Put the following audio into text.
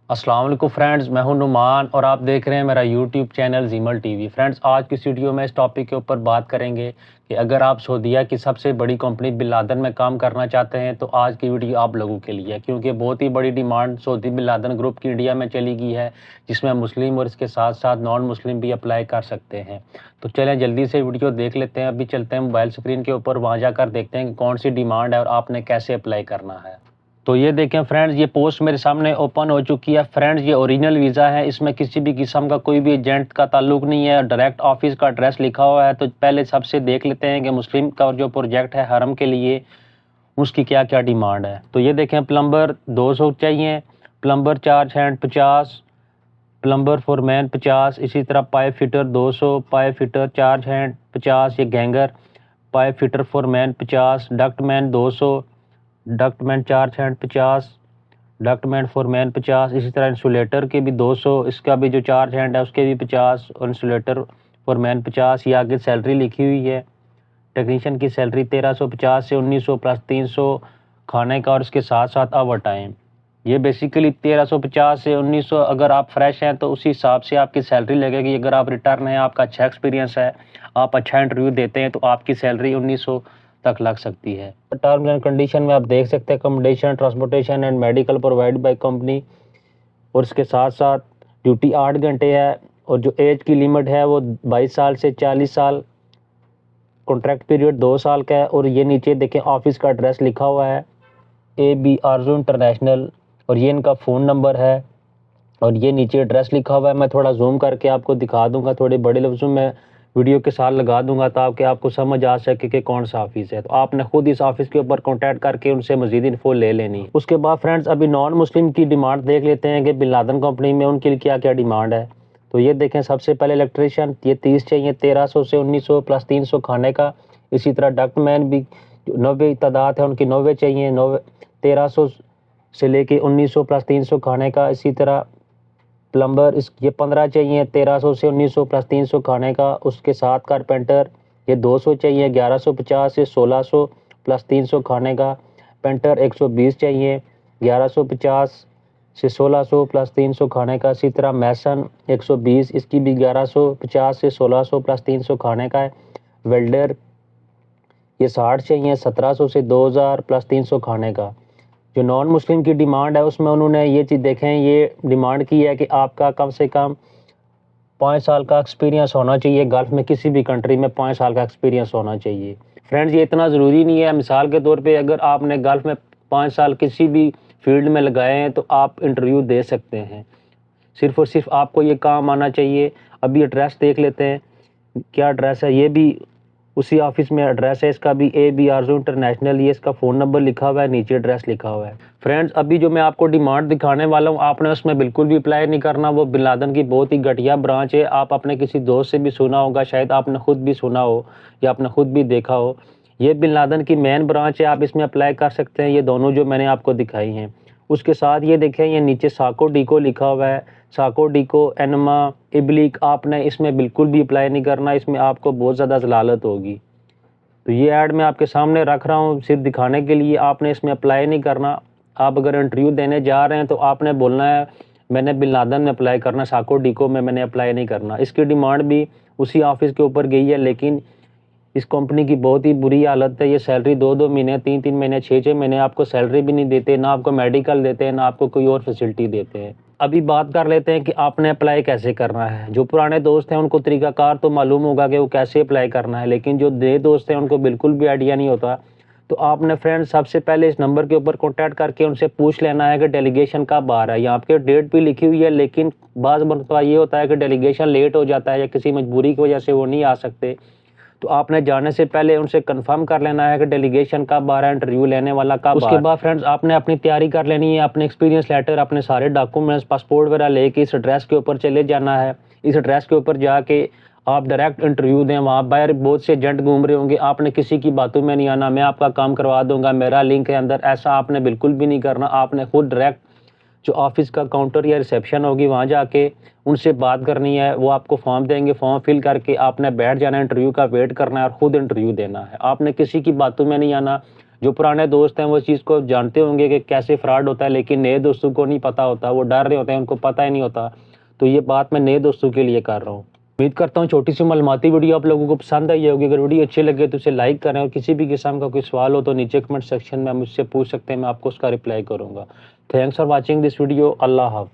السلام علیکم فرینڈز، میں ہوں نعمان اور آپ دیکھ رہے ہیں میرا YouTube channel زیمل T V. Friends, آج کی اس ویڈیو میں اس ٹاپک کے اوپر بات کریں گے کہ اگر آپ سعودیہ کی سب سے بڑی کمپنی بن لادن میں کام کرنا چاہتے ہیں تو آج کی ویڈیو آپ لوگوں کے لیے ہے، کیونکہ بہت ہی بڑی ڈیمانڈ سعودی بن لادن گروپ کی انڈیا میں چلی گئی ہے، جس میں مسلم اور اس کے ساتھ ساتھ نان مسلم بھی اپلائی کر سکتے ہیں۔ تو چلیں جلدی سے ویڈیو دیکھ لیتے ہیں۔ ابھی چلتے ہیں موبائل اسکرین کے اوپر، وہاں جا کر دیکھتے ہیں کہ کون سی ڈیمانڈ ہے اور آپ نے کیسے اپلائی کرنا ہے۔ تو یہ دیکھیں فرینڈز، یہ پوسٹ میرے سامنے اوپن ہو چکی ہے۔ فرینڈز، یہ اوریجنل ویزا ہے، اس میں کسی بھی قسم کا کوئی بھی ایجنٹ کا تعلق نہیں ہے، ڈائریکٹ آفس کا ایڈریس لکھا ہوا ہے۔ تو پہلے سب سے دیکھ لیتے ہیں کہ مسلم کا جو پروجیکٹ ہے حرم کے لیے، اس کی کیا کیا ڈیمانڈ ہے۔ تو یہ دیکھیں، پلمبر 200 چاہیے، plumber charge hand 50، plumber foreman 50، اسی طرح pipe fitter 200، pipe fitter charge hand 50، یہ ganger pipe fitter foreman 50، duct man 200، duct man charge hand 50، duct man foreman 50، اسی طرح انسولیٹر کے بھی 200، اس کا بھی جو چارج ہینڈ ہے اس کے بھی 50، اور انسولیٹر فور مین 50۔ یہ آگے سیلری لکھی ہوئی ہے، ٹیکنیشین کی سیلری 1350 سے 1900 پلس 300 کھانے کا اور اس کے ساتھ ساتھ اوور ٹائم۔ یہ بیسیکلی 1350 سے 1900، اگر آپ فریش ہیں تو اسی حساب سے آپ کی سیلری لگے گی۔ اگر آپ ریٹرن ہیں، آپ کا اچھا ایکسپیرینس ہے، آپ اچھا انٹرویو دیتے ہیں تو آپ کی سیلری 1900 تک لگ سکتی ہے۔ ٹرمز اینڈ کنڈیشن میں آپ دیکھ سکتے ہیں، accommodation, transportation and medical provide by company, اور اس کے ساتھ ساتھ ڈیوٹی 8 گھنٹے ہے، اور جو ایج کی لیمٹ ہے وہ 22 سال سے 40 سال، کانٹریکٹ پیریڈ 2 سال کا ہے۔ اور یہ نیچے دیکھیں آفس کا ایڈریس لکھا ہوا ہے، اے بی آرزو انٹرنیشنل، اور یہ ان کا فون نمبر ہے، اور یہ نیچے ایڈریس لکھا ہوا ہے۔ میں تھوڑا زوم کر کے آپ کو دکھا دوں گا، تھوڑے بڑے لفظوں میں ویڈیو کے ساتھ لگا دوں گا تاکہ آپ کو سمجھ آ سکے کہ کون سا آفس ہے۔ تو آپ نے خود اس آفس کے اوپر کانٹیکٹ کر کے ان سے مزید انفو لے لینی ہے۔ اس کے بعد فرینڈز، ابھی نان مسلم کی ڈیمانڈ دیکھ لیتے ہیں کہ بن لادن کمپنی میں ان کے لیے کیا کیا ڈیمانڈ ہے۔ تو یہ دیکھیں، سب سے پہلے الیکٹریشین، یہ 30 چاہیے، 1300 سے 1900 پلس 300 کھانے کا۔ اسی طرح ڈکٹ مین بھی 90 تعداد ہے ان کی، 90 چاہیے، 1300 سے لے کے 1900 پلس 300 کھانے کا۔ اسی طرح پلمبر، یہ 15 چاہیے، 1300 سے 1900 پلس 300 کھانے کا۔ اس کے ساتھ کارپینٹر، یہ 200 چاہیے، 1150 سے 1600 پلس 300 کھانے کا۔ پینٹر 120 چاہیے، 1150 سے 1600 پلس 300 کھانے کا۔ اسی طرح میسن 120، اس کی بھی 1150 سے 1600 پلس 300 کھانے کا ہے۔ ویلڈر یہ 60 چاہیے، 1700 سے 2000 پلس 300 کھانے کا۔ جو نان مسلم کی ڈیمانڈ ہے اس میں انہوں نے یہ چیز دیکھیں، یہ ڈیمانڈ کی ہے کہ آپ کا کم سے کم 5 سال کا ایکسپیرینس ہونا چاہیے، گلف میں کسی بھی کنٹری میں 5 سال کا ایکسپیرینس ہونا چاہیے۔ فرینڈز، یہ اتنا ضروری نہیں ہے، مثال کے طور پہ اگر آپ نے گلف میں 5 سال کسی بھی فیلڈ میں لگائے ہیں تو آپ انٹرویو دے سکتے ہیں، صرف اور صرف آپ کو یہ کام آنا چاہیے۔ ابھی ایڈریس دیکھ لیتے ہیں، کیا ایڈریس ہے، یہ بھی اسی آفس میں ایڈریس ہے، اس کا بھی اے بی آرزو انٹرنیشنل، یہ اس کا فون نمبر لکھا ہوا ہے، نیچے ایڈریس لکھا ہوا ہے۔ فرینڈز، ابھی جو میں آپ کو ڈیمانڈ دکھانے والا ہوں، آپ نے اس میں بالکل بھی اپلائی نہیں کرنا، وہ بن لادن کی بہت ہی گھٹیا برانچ ہے۔ آپ اپنے کسی دوست سے بھی سنا ہوگا، شاید آپ نے خود بھی سنا ہو یا آپ نے خود بھی دیکھا ہو، یہ بن لادن کی مین برانچ ہے، آپ اس میں اپلائی کر سکتے ہیں، یہ دونوں جو میں نے آپ کو دکھائی ہیں۔ اس کے ساتھ یہ دیکھیں، یہ نیچے ساکو ڈیکو لکھا ہوا ہے، ساکو ڈیکو انما ابلیک، آپ نے اس میں بالکل بھی اپلائی نہیں کرنا، اس میں آپ کو بہت زیادہ ضلالت ہوگی۔ تو یہ ایڈ میں آپ کے سامنے رکھ رہا ہوں صرف دکھانے کے لیے، آپ نے اس میں اپلائی نہیں کرنا۔ آپ اگر انٹرویو دینے جا رہے ہیں تو آپ نے بولنا ہے میں نے بن لادن میں اپلائی کرنا، ساکو ڈیکو میں نے اپلائی نہیں کرنا۔ اس کی ڈیمانڈ بھی اسی آفس کے اوپر گئی ہے، لیکن اس کمپنی کی بہت ہی بری حالت ہے، یہ سیلری 2 مہینے، 3 مہینے، 6 مہینے آپ کو سیلری بھی نہیں دیتے، نہ آپ کو میڈیکل دیتے ہیں، نہ آپ کو کوئی اور فیسلٹی دیتے ہیں۔ ابھی بات کر لیتے ہیں کہ آپ نے اپلائی کیسے کرنا ہے۔ جو پرانے دوست ہیں ان کو طریقہ کار تو معلوم ہوگا کہ وہ کیسے اپلائی کرنا ہے، لیکن جو نئے دوست ہیں ان کو بالکل بھی آئیڈیا نہیں ہوتا۔ تو آپ نے فرینڈ سب سے پہلے اس نمبر کے اوپر کانٹیکٹ کر کے ان سے پوچھ لینا ہے کہ ڈیلیگیشن کب آ رہا ہے۔ یہاں پہ ڈیٹ بھی لکھی ہوئی ہے، لیکن بعض مرتبہ یہ ہوتا ہے کہ ڈیلیگیشن لیٹ ہو جاتا ہے یا کسی مجبوری کی وجہ سے وہ نہیں آ سکتے۔ تو آپ نے جانے سے پہلے ان سے کنفرم کر لینا ہے کہ ڈیلیگیشن کب آ رہا ہے، انٹرویو لینے والا کب آ رہا ہے۔ اس کے بعد فرینڈز، آپ نے اپنی تیاری کر لینی ہے، اپنے ایکسپیرینس لیٹر، اپنے سارے ڈاکومنٹس، پاسپورٹ وغیرہ لے کے اس ایڈریس کے اوپر چلے جانا ہے۔ اس ایڈریس کے اوپر جا کے آپ ڈائریکٹ انٹرویو دیں، وہاں باہر بہت سے ایجنٹ گھوم رہے ہوں گے، آپ نے کسی کی باتوں میں نہیں آنا، میں آپ کا کام کروا دوں گا، میرا لنک ہے اندر، ایسا آپ نے بالکل بھی نہیں کرنا۔ آپ نے خود ڈائریکٹ جو آفس کا کاؤنٹر یا ریسیپشن ہوگی وہاں جا کے ان سے بات کرنی ہے، وہ آپ کو فارم دیں گے، فارم فل کر کے آپ نے بیٹھ جانا ہے، انٹرویو کا ویٹ کرنا ہے اور خود انٹرویو دینا ہے۔ آپ نے کسی کی باتوں میں نہیں آنا، جو پرانے دوست ہیں وہ اس چیز کو جانتے ہوں گے کہ کیسے فراڈ ہوتا ہے، لیکن نئے دوستوں کو نہیں پتہ ہوتا، وہ ڈر رہے ہوتے ہیں، ان کو پتہ ہی نہیں ہوتا۔ تو یہ بات میں نئے دوستوں کے لیے کر رہا ہوں۔ امید کرتا ہوں چھوٹی سی معلوماتی ویڈیو آپ لوگوں کو پسند آئی ہوگی۔ اگر ویڈیو اچھی لگے تو اسے لائک کریں، اور کسی بھی قسم کا کوئی سوال ہو تو نیچے کمنٹ سیکشن میں مجھ سے پوچھ سکتے ہیں، میں آپ کو اس کا رپلائی کروں گا۔ Thanks for watching this video. اللہ حافظ۔